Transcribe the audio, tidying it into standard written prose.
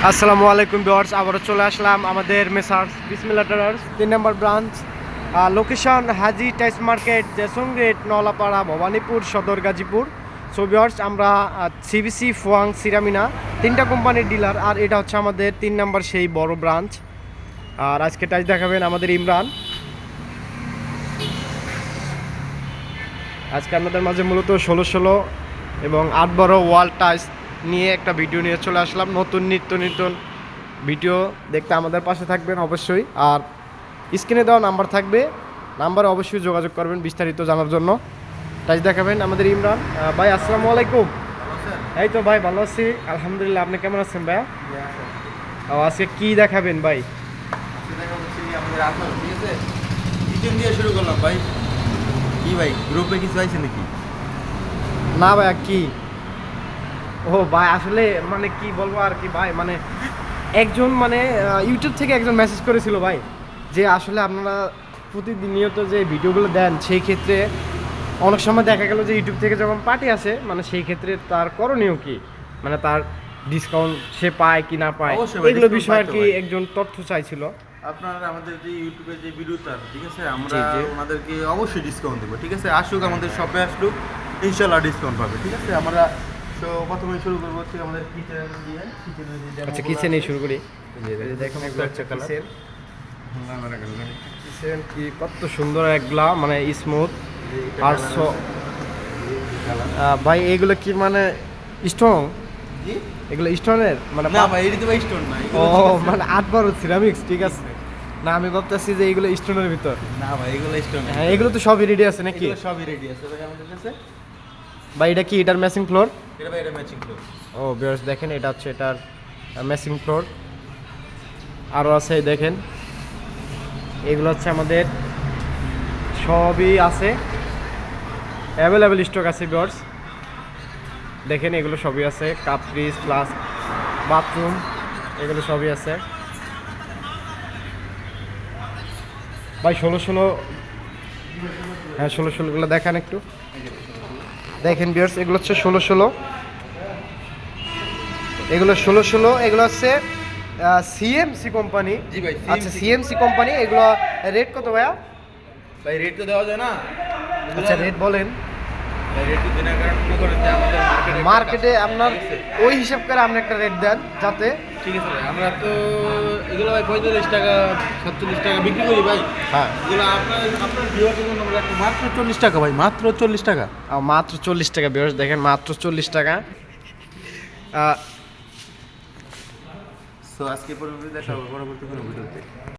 আসসালামু আলাইকুম ভিউয়ার্স, আবারও চলে আসলাম আমাদের মেসার্স বিসমিল্লাহ ট্রেডার্স 3 নম্বর ব্রাঞ্চ, লোকেশন হাজি টাইস market, Jason gate, Nalapara, Bhabanipur সদর, গাজীপুর। সো ভিউয়ার্স, আমরা সিবিসি, ফুয়াং, সিরামিনা 3টা কোম্পানির ডিলার, আর এটা হচ্ছে আমাদের 3 নম্বর সেই বড় ব্রাঞ্চ। আর আজকে টাইস দেখাবেন আমাদের ইমরান। আজকে আপনাদের মাঝে মূলত 16 এবং 8 বড় ওয়াল টাইস নিয়ে একটা ভিডিও নিয়ে চলে আসলাম। নতুন নিত্য ভিডিও দেখতে আমাদের পাশে থাকবেন অবশ্যই। আর স্ক্রিনে দেওয়া নাম্বার থাকবে, নাম্বারে অবশ্যই যোগাযোগ করবেন বিস্তারিত জানার জন্য। টাইস দেখাবেন আমাদের ইমরান ভাই। আসসালামু আলাইকুম। এই তো ভাই ভালো আছি আলহামদুলিল্লাহ, আপনি কেমন আছেন ভাইয়া? আজকে কি দেখাবেন ভাই? শুরু করলাম ভাই। কি ভাই, গ্রুপে কিছু আছে নাকি? না ভাইয়া, কি ও ভাই, আসলে মানে কি বলবো আর কি ভাই, মানে একজন মানে ইউটিউব থেকে একজন মেসেজ করেছিল ভাই, যে আসলে আপনারা প্রতিনিয়ত যে ভিডিওগুলো দেন সেই ক্ষেত্রে অনেক সময় দেখা গেল যে ইউটিউব থেকে যখন পার্টি আসে, মানে সেই ক্ষেত্রে তার করণীয় কি, মানে তার ডিসকাউন্ট সে পায় কি না পায়, অবশ্যই ভাই, এগুলো discount বিষয়ে আর পায় তো কি ভাই। একজন তথ্য চাইছিল। আপনারা আমাদের যে ইউটিউবে যে ভিডিওটা, ঠিক আছে, আমরা জি, জি। ওনাদেরকে অবশ্যই ডিসকাউন্ট দেবো। ঠিক আছে, আসুক আমাদের শপে, আসুক, ইনশাল্লাহ ডিসকাউন্ট পাবে। ঠিক আছে, আমরা তো প্রথমে শুরু করবো হচ্ছে আমাদের কিচেন দিয়ে। আচ্ছা, কিচেনেই শুরু করি। দেখুন এগুলো হচ্ছে কিচেন, কিচেন কি কত সুন্দর একগুলা, মানে স্মুথ। আর ভাই এগুলো কি মানে স্ট্রং? এগুলো স্টোনের মানে না ভাই, এটা তো ভাই স্টোন না। ও মানে 8 বড় সিরামিক্স, ঠিক আছে। না আমি ভাবতেছি যে এগুলো স্টোনের ভিতর। না ভাই, এগুলো স্টোন। হ্যাঁ, এগুলো তো সবই রেডি আছে নাকি? এগুলো সবই রেডি আছে ভাই আমাদের কাছে। ভাই এটা কি, এটার ম্যাচিং ফ্লোর? এটা ভাই, এটা ম্যাচিং ফ্লোর। ও ভিউয়ার্স দেখেন, এটা হচ্ছে এটার ম্যাচিং ফ্লোর। আরও আছে দেখেন, এগুলো হচ্ছে আমাদের সবই আছে, অ্যাভেলেবেল স্টক আছে ভিউয়ার্স। দেখেন এগুলো সবই আছে, কাপ, ফ্রিজ, ফ্লাস্ক, বাথরুম, এগুলো সবই আছে ভাই। 16 হ্যাঁ 16গুলো দেখান একটু। দেখেন ভিউয়ার্স, এগুলো হচ্ছে 16, এগুলো 16, এগুলো হচ্ছে সিএমসি কোম্পানি। জি ভাই, আচ্ছা, সিএমসি কোম্পানি। এগুলো রেট কত ভাইয়া? ভাই রেট তো দেওয়া যায় না। আচ্ছা রেট বলেন। রেট তো দেওয়ার কারণ মনে করেন যে আমাদের মার্কেটে আপনার ওই হিসাব করে আপনি একটা রেট দেন যাতে। ঠিক আছে ভাই, আমরা তো এগুলো ভাই 45 টাকা 47 টাকা বিক্রি করি ভাই। হ্যাঁ, এগুলো আপনার ভিউয়ারদের জন্য আমরা রাখি মাত্র 40 টাকা ভাই, মাত্র 40 টাকা। মাত্র 40 টাকা ভিউয়ার্স, দেখেন মাত্র 40 টাকা। সো আজকে পরবর্তী দেখা হবে পরবর্তী কোনো ভিডিওতে।